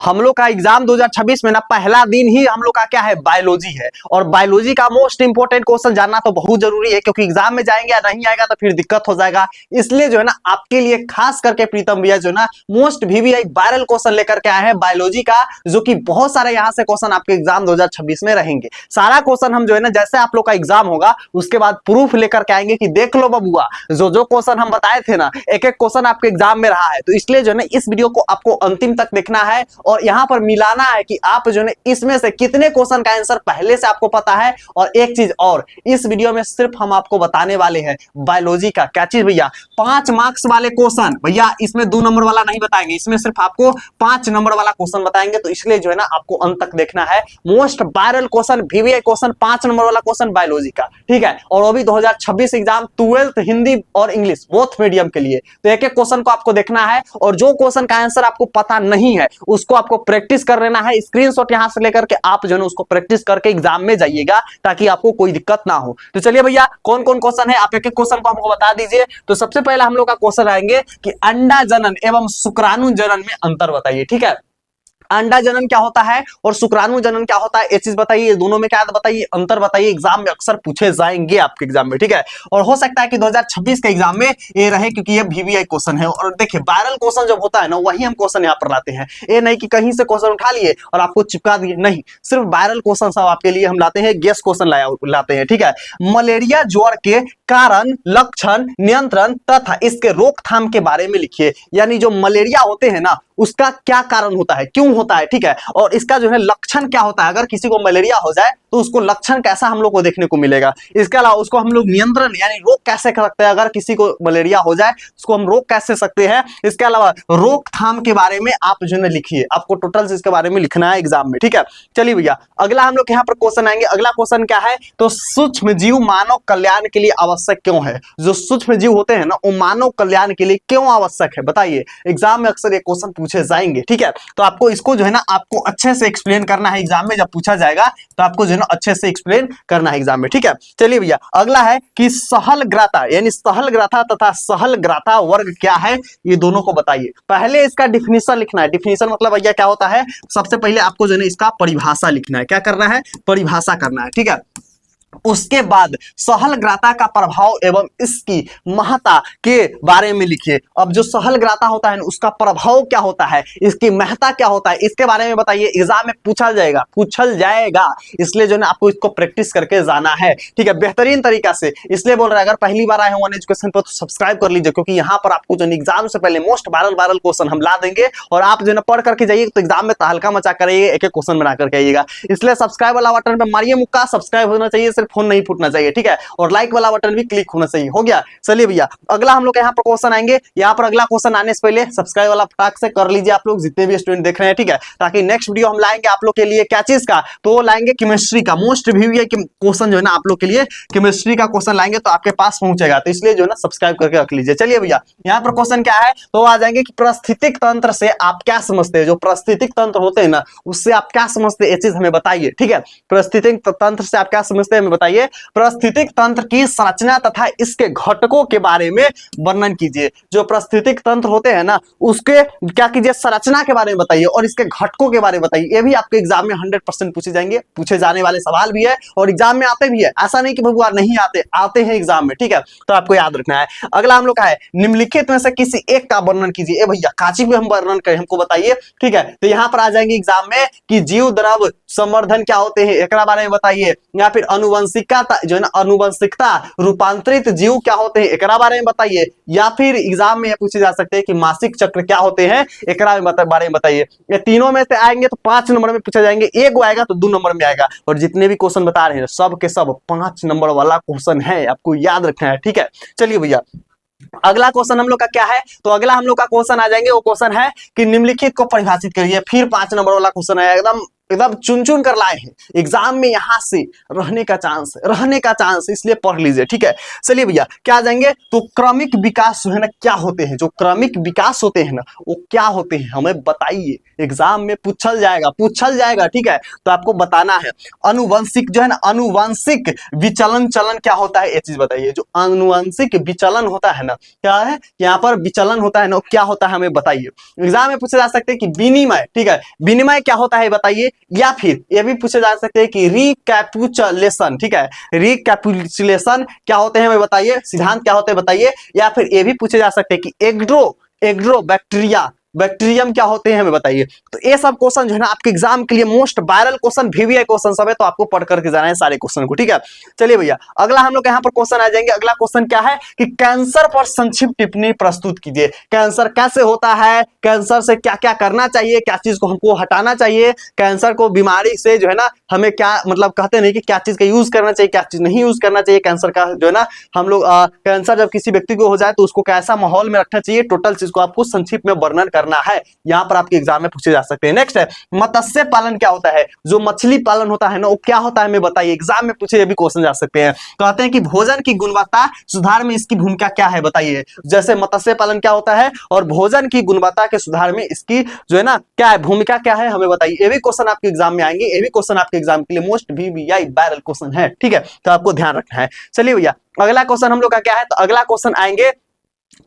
हम लोग का एग्जाम 2026 में ना पहला दिन ही हम लोग का क्या है, बायोलॉजी है। और बायोलॉजी का मोस्ट इंपोर्टेंट क्वेश्चन जानना तो बहुत जरूरी है, क्योंकि एग्जाम में जाएंगे या नहीं आएगा तो फिर दिक्कत हो जाएगा। इसलिए जो है ना आपके लिए खास करके प्रीतम भैया जो है ना मोस्ट VVI वायरल क्वेश्चन लेकर के आए हैं बायोलॉजी का, जो कि बहुत सारे यहाँ से क्वेश्चन आपके एग्जाम 2026 में रहेंगे। सारा क्वेश्चन हम जो है ना जैसे आप लोग का एग्जाम होगा उसके बाद प्रूफ लेकर के आएंगे कि देख लो बबुआ, जो जो क्वेश्चन हम बताए थे ना एक एक क्वेश्चन आपके एग्जाम में रहा है। तो इसलिए जो है ना इस वीडियो को आपको अंतिम तक देखना है और यहाँ पर मिलाना है कि आप जो है इसमें से कितने क्वेश्चन का आंसर पहले से आपको पता है। और एक चीज और, इस वीडियो में सिर्फ हम आपको बताने वाले हैं बायोलॉजी का क्या चीज भैया, 5 मार्क्स वाले क्वेश्चन। भैया इसमें 2 नंबर वाला नहीं बताएंगे, इसमें सिर्फ आपको 5 नंबर वाला क्वेश्चन बताएंगे। तो इसलिए जो है ना आपको अंत तक देखना है। Most viral question VVI question 5 number वाला क्वेश्चन बायोलॉजी का, ठीक है। और वो भी 2026 एग्जाम 12th हिंदी और इंग्लिश बोथ मीडियम के लिए। तो एक एक क्वेश्चन को आपको देखना है और जो क्वेश्चन का आंसर आपको पता नहीं है उसको आपको प्रैक्टिस कर लेना है। स्क्रीनशॉट यहां से लेकर के आप जो है उसको प्रैक्टिस करके एग्जाम में जाइएगा ताकि आपको कोई दिक्कत ना हो। तो चलिए भैया कौन कौन क्वेश्चन है आप एक एक क्वेश्चन को हमको बता दीजिए। तो सबसे पहला हम लोग का क्वेश्चन आएंगे कि अंडा जनन एवं शुक्राणु जनन में अंतर बताइए, ठीक है। अंडा जनन क्या होता है और शुक्राणु जनन क्या होता है, ये चीज बताइए, दोनों में क्या बताइए, अंतर बताइए। एग्जाम में अक्सर पूछे जाएंगे आपके एग्जाम में, ठीक है। और हो सकता है कि 2026 के एग्जाम में ये रहे, क्योंकि ये VVI क्वेश्चन है। और देखिए वायरल क्वेश्चन जब होता है ना वही हम क्वेश्चन यहाँ पर लाते हैं। ये नहीं कि कहीं से क्वेश्चन उठा लिए और आपको चिपका दिए, नहीं, सिर्फ वायरल क्वेश्चन सब आपके लिए हम लाते हैं, गेस क्वेश्चन लाते हैं, ठीक है। मलेरिया ज्वर के कारण, लक्षण, नियंत्रण तथा इसके रोकथाम के बारे में लिखिए। यानी जो मलेरिया होते हैं ना उसका क्या कारण होता है, क्यों होता है, ठीक है। और इसका जो है लक्षण क्या होता है, अगर किसी को मलेरिया हो जाए तो उसको लक्षण कैसा हम लोग को देखने को मिलेगा। इसके अलावा उसको हम लोग नियंत्रण यानी रोक कैसे कर सकते हैं, अगर किसी को मलेरिया हो जाए उसको हम रोक कैसे सकते हैं। इसके अलावा रोकथाम के बारे में आप जो है लिखिए, आपको टोटल इसके बारे में लिखना है एग्जाम में, ठीक है। चलिए भैया अगला हम लोग यहाँ पर क्वेश्चन आएंगे। अगला क्वेश्चन क्या है, तो सूक्ष्म जीव मानव कल्याण के लिए आवश्यक क्यों है। जो सूक्ष्म जीव होते हैं ना वो मानव कल्याण के लिए क्यों आवश्यक है बताइए। एग्जाम में अक्सर ये क्वेश्चन पूछे जाएंगे, ठीक है। तो आपको इसको जो है ना आपको अच्छे से एक्सप्लेन करना है एग्जाम में, जब पूछा जाएगा तो आपको जो है ना अच्छे से एक्सप्लेन करना है एग्जाम में, ठीक है। चलिए भैया अगला है कि सहलग्राता यानी सहलग्राता तथा सहलग्राता वर्ग क्या है, ये दोनों को बताइए। पहले इसका डिफिनीशन लिखना है। डिफिनीशन मतलब भैया क्या होता है, सबसे पहले आपको जो है इसका परिभाषा लिखना है। क्या करना है, परिभाषा करना है, ठीक है। उसके बाद सहलग्राता का प्रभाव एवं इसकी महत्ता के बारे में लिखिए। अब जो सहलग्राता होता है ना उसका प्रभाव क्या होता है, इसकी महत्ता क्या होता है, इसके बारे में बताइए। एग्जाम में पूछा जाएगा, इसलिए जो है आपको इसको प्रैक्टिस करके जाना है, ठीक है, बेहतरीन तरीका से। इसलिए बोल रहा है अगर पहली बार आए हो वन एजुकेशन पर तो सब्सक्राइब कर लीजिए, क्योंकि यहाँ पर आपको जो एग्जाम से पहले मोस्ट वायरल क्वेश्चन हम ला देंगे और आप जो है पढ़ करके जाइए तो एग्जाम में तहलका मचा करिए, एक एक क्वेश्चन बना करके आइएगा। इसलिए सब्सक्राइब वाला बटन पर मारिए मुक्का, सब्सक्राइब होना चाहिए, फोन नहीं फूटना चाहिए, ठीक है। और लाइक वाला बटन भी क्लिक होना चाहिए। हो गया। चलिए भैया अगला हम लोग यहाँ पर क्वेश्चन आएंगे। यहाँ पर अगला क्वेश्चन आने से पहले सब्सक्राइब वाला फटाक से कर लीजिए आप लोग, जितने भी स्टूडेंट देख रहे हैं, ठीक है, ताकि नेक्स्ट वीडियो हम लाएंगे आप लोग के लिए क्या चीज का, तो लाएंगे केमिस्ट्री का। मोस्ट VVI क्वेश्चन जो है ना आप लोग के लिए केमिस्ट्री का क्वेश्चन लाएंगे तो आपके पास पहुंचेगा। तो इसलिए जो है ना सब्सक्राइब करके रख लीजिए। चलिए भैया यहाँ पर क्वेश्चन क्या है, तो आ जाएंगे कि पारिस्थितिक तंत्र से आप क्या समझते हैं। जो पारिस्थितिक तंत्र होते हैं ना उससे आप क्या समझते हैं, ये चीज हमें बताइए, ठीक है। पारिस्थितिक तंत्र से आप क्या समझते हैं हमें बताइए। पारिस्थितिक तंत्र की संरचना तथा इसके घटकों के बारे में वर्णन कीजिए। जो पारिस्थितिक तंत्र होते हैं ना उसके क्या कीजिए, संरचना के बारे में बताइए और इसके घटकों के बारे में बताइए। ये भी आपके एग्जाम में 100% पूछे जाएंगे, पूछे जाने वाले सवाल भी है और एग्जाम में आते भी है। ऐसा नहीं कि भगवा नहीं आते हैं एग्जाम में, ठीक है। तो आपको याद रखना है। अगला हम लोग का है निम्नलिखित में से किसी एक का वर्णन कीजिए। भैया काची भी हम वर्णन करें, हमको बताइए, ठीक है। तो यहाँ पर आ जाएंगे एग्जाम में कि जीव द्रव संवर्धन क्या होते हैं, एक बारे में बताइए। या फिर अनुवंशिका जो है ना अनुवंशिकता रूपांतरित जीव क्या होते हैं, एक बारे में बताइए। या फिर एग्जाम में पूछे जा सकते हैं कि मासिक चक्र क्या होते हैं, एक बारे में बताइए। ये तीनों में से आएंगे तो 5 नंबर में पूछा जाएंगे, एक आएगा तो 2 नंबर में आएगा। और जितने भी क्वेश्चन बता रहे हैं सब के सब 5 नंबर वाला क्वेश्चन है, आपको याद रखना है, ठीक है। चलिए भैया अगला क्वेश्चन हम लोग का क्या है, तो अगला हम लोग का क्वेश्चन आ जाएंगे, वो क्वेश्चन है कि निम्नलिखित को परिभाषित करिए। फिर 5 नंबर वाला क्वेश्चन है, एकदम एकदम चुन चुन कर लाए हैं एग्जाम में, यहाँ से रहने का चांस, इसलिए पढ़ लीजिए, ठीक है। चलिए भैया क्या आ जाएंगे, तो क्रमिक विकास जो है ना क्या होते हैं, जो क्रमिक विकास होते हैं ना वो क्या होते हैं हमें बताइए, एग्जाम में पूछल जाएगा, ठीक है। तो आपको बताना है अनुवंशिक जो है ना, अनुवंशिक विचलन चलन क्या होता है, ये चीज बताइए। जो अनुवंशिक विचलन होता है ना, क्या है यहाँ पर विचलन होता है ना, क्या होता है हमें बताइए। एग्जाम में पूछे जा सकते हैं कि विनिमय, ठीक है, विनिमय क्या होता है बताइए, या फिर ये भी पूछे जा सकते हैं कि रिकैपुलेशन, ठीक है, रिकैपुलेशन क्या होते हैं हमें बताइए, सिद्धांत क्या होते हैं बताइए। या फिर ये भी पूछे जा सकते हैं कि एग्रो बैक्टीरियम क्या होते हैं हमें बताइए। तो ये सब क्वेश्चन जो है ना आपके एग्जाम के लिए most viral question, VVI question सब है, तो आपको पढ़ करके जाना है सारे क्वेश्चन को, ठीक है। चलिए भैया अगला हम लोग यहाँ पर क्वेश्चन आ जाएंगे। अगला क्वेश्चन क्या है कि कैंसर पर संक्षिप्त टिप्पणी प्रस्तुत कीजिए। कैंसर कैसे होता है, कैंसर से क्या क्या करना चाहिए, क्या चीज को हमको हटाना चाहिए, कैंसर को बीमारी से जो है ना हमें क्या मतलब कहते नहीं कि क्या चीज का यूज करना चाहिए, क्या चीज नहीं यूज करना चाहिए, कैंसर का जो है ना हम लोग कैंसर जब किसी व्यक्ति को हो जाए तो उसको कैसा माहौल में रखना चाहिए, टोटल चीज को आपको संक्षिप्त में वर्णन करना है, यहां पर आपके एग्जाम में पूछे जा सकते हैं। नेक्स्ट है मत्स्य पालन क्या होता है, जो मछली पालन होता है ना वो क्या होता है हमें बताइए, एग्जाम में पूछे भी क्वेश्चन जा सकते हैं। कहते हैं कि भोजन की गुणवत्ता सुधार में इसकी भूमिका क्या है बताइए। जैसे मत्स्य पालन क्या होता है और भोजन की गुणवत्ता के सुधार में इसकी जो है ना क्या है भूमिका क्या है हमें बताइए। ये भी क्वेश्चन आपके एग्जाम में आएंगे, ये भी क्वेश्चन आपके एग्जाम के लिए मोस्ट VVI वायरल क्वेश्चन है, ठीक है, तो आपको ध्यान रखना है। चलिए भैया अगला क्वेश्चन हम लोग का क्या है, तो अगला क्वेश्चन आएंगे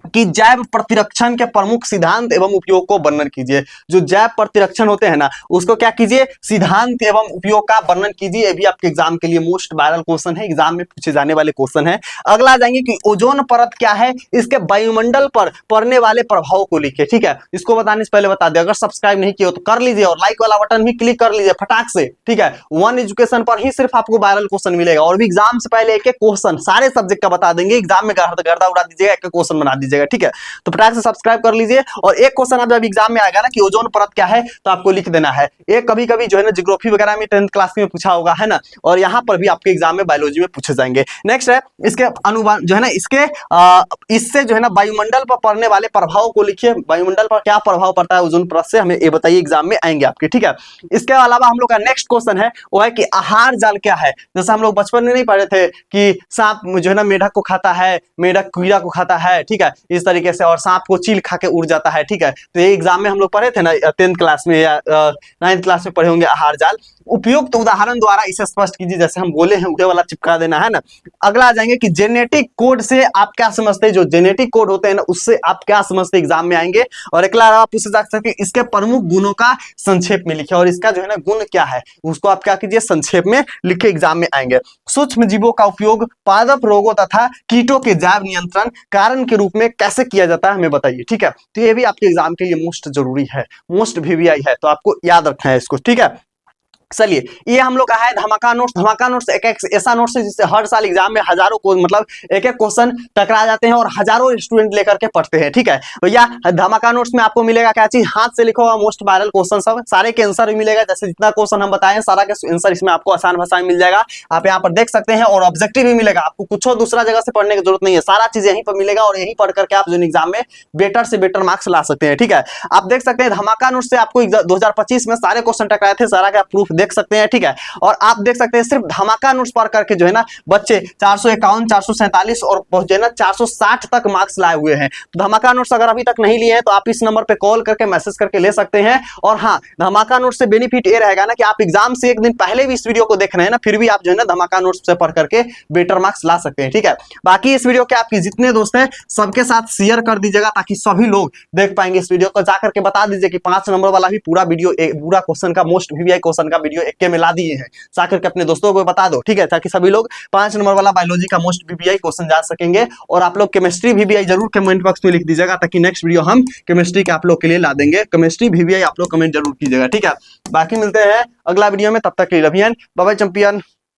कि जैव प्रतिरक्षण के प्रमुख सिद्धांत एवं उपयोग को वर्णन कीजिए। जो जैव प्रतिरक्षण होते हैं ना उसको क्या कीजिए, सिद्धांत एवं उपयोग का वर्णन कीजिए। ये भी आपके एग्जाम के लिए मोस्ट वायरल क्वेश्चन है, एग्जाम में पूछे जाने वाले क्वेश्चन है। अगला आ जाएंगे कि ओजोन परत क्या है, इसके वायुमंडल पर पड़ने वाले प्रभाव को लिखिए, ठीक है। इसको बताने से पहले बता दें, अगर सब्सक्राइब नहीं किया हो तो कर लीजिए और लाइक वाला बटन भी क्लिक कर लीजिए फटाक से, ठीक है। वन एजुकेशन पर ही सिर्फ आपको वायरल क्वेश्चन मिलेगा और भी एग्जाम से पहले एक एक क्वेश्चन सारे सब्जेक्ट का बता देंगे, एग्जाम में गर्दा उड़ा दीजिएगा, एक क्वेश्चन बना दीजिएगा, ठीक है। तो फटाक से सब्सक्राइब कर लीजिए। और एक क्वेश्चन आप जब एग्जाम में आएगा ना कि ओजोन परत क्या है तो आपको लिख देना है। एक कभी कभी जो है ना ज्योग्राफी वगैरह में 10th क्लास में पूछा होगा है ना, और यहाँ पर भी आपके एग्जाम में बायोलॉजी में पूछे जाएंगे। नेक्स्ट है इसके अनुमान जो है ना इसके इससे जो है ना वायुमंडल पर पड़ने वाले प्रभाव को लिखिए। वायुमंडल पर क्या प्रभाव पड़ता है ओजोन परत से, हमें ये बताइए, एग्जाम में आएंगे आपके, ठीक है। इसके अलावा हम लोग का नेक्स्ट क्वेश्चन है वो है कि आहार जाल क्या है। जैसे हम लोग बचपन में नहीं पढ़े थे कि सांप जो है ना मेढक को खाता है, मेढक कीड़ा को खाता है, ठीक है, इस तरीके से, और सांप को चील खा के उड़ जाता है, ठीक है। तो ये एग्जाम में हम लोग पढ़े थे ना 10th क्लास में या 9th क्लास में पढ़े होंगे आहार जाल। उपयुक्त उदाहरण द्वारा इसे स्पष्ट कीजिए, जैसे हम बोले हैं उठे वाला चिपका देना है ना। अगला आ जाएंगे कि जेनेटिक कोड से आप क्या समझते हैं, जो जेनेटिक कोड होते हैं ना उससे आप क्या समझते हैं, एग्जाम में आएंगे। और अगला आप पूछ सकते हैं इसके प्रमुख गुणों का संक्षेप में लिखिए, और इसका जो है ना गुण क्या है उसको आप क्या कीजिए संक्षेप में लिखे, एग्जाम में आएंगे। सूक्ष्म जीवों का उपयोग पादप रोगों तथा कीटों के जैव नियंत्रण कारण के रूप में कैसे किया जाता है हमें बताइए, ठीक है। तो ये भी आपके एग्जाम के लिए मोस्ट जरूरी है, मोस्ट VVI है, तो आपको याद रखना है इसको, ठीक है। चलिए ये हम लोग का है धमाका नोट्स। धमाका नोट्स एक ऐसा नोट्स है जिससे हर साल एग्जाम में हजारों को मतलब एक एक क्वेश्चन टकरा जाते हैं और हजारों स्टूडेंट लेकर के पढ़ते हैं, ठीक है भैया। धमाका नोट्स में आपको मिलेगा क्या चीज, हाथ से लिखा हुआ मोस्ट वायरल क्वेश्चन सब, सारे के आंसर भी मिलेगा। जैसे जितना क्वेश्चन हम बताएं सारा के आंसर इसमें आपको आसान भाषा में मिल जाएगा, आप यहाँ पर देख सकते हैं। और ऑब्जेक्टिव भी मिलेगा, आपको कुछ दूसरा जगह से पढ़ने की जरूरत नहीं है, सारा चीज यहीं पर मिलेगा और यहीं पढ़ करके आप जो एग्जाम में बेटर से बेटर मार्क्स ला सकते हैं, ठीक है। आप देख सकते हैं धमाका नोट्स से आपको 2025 में सारे क्वेश्चन टकराए थे, सारा का प्रूफ देख सकते हैं, ठीक है। और आप देख सकते हैं सिर्फ धमाका नोट्स पढ़ करके जो है ना बच्चे 451, 447 और जो है ना 460 तक मार्क्स लाए हुए हैं। धमाका नोट्स अगर अभी तक नहीं लिए हैं तो आप इस नंबर पे कॉल करके मैसेज करके ले सकते हैं। और हाँ, धमाका नोट्स से बेनिफिट ये रहेगा ना कि आप एग्जाम से एक दिन पहले भी इस वीडियो को देख रहे हैं ना, फिर भी आप जो है ना धमाका नोट्स से पढ़ करके बेटर मार्क्स ला सकते हैं, ठीक है। बाकी इस वीडियो के आपके जितने दोस्त हैं सबके साथ शेयर कर दीजिएगा ताकि सभी लोग देख पाएंगे इस वीडियो को। जाकर के बता दीजिए कि 5 नंबर वाला भी पूरा वीडियो पूरा क्वेश्चन का मोस्ट VVI क्वेश्चन का वीडियो एक में ला दिए हैं, जाकर के अपने दोस्तों को बता दो, ठीक है, ताकि सभी लोग 5 नंबर वाला बायोलॉजी का मोस्ट VVI क्वेश्चन जान सकेंगे। और आप लोग केमिस्ट्री VVI जरूर कमेंट बॉक्स में लिख दीजिएगा ताकि नेक्स्ट वीडियो हम केमिस्ट्री के आप लोग के लिए ला देंगे। केमिस्ट्री VVI आप लोग कमेंट जरूर कीजिएगा, ठीक है। बाकी मिलते हैं अगला वीडियो में, तब तक के लिए love you and bye bye champion.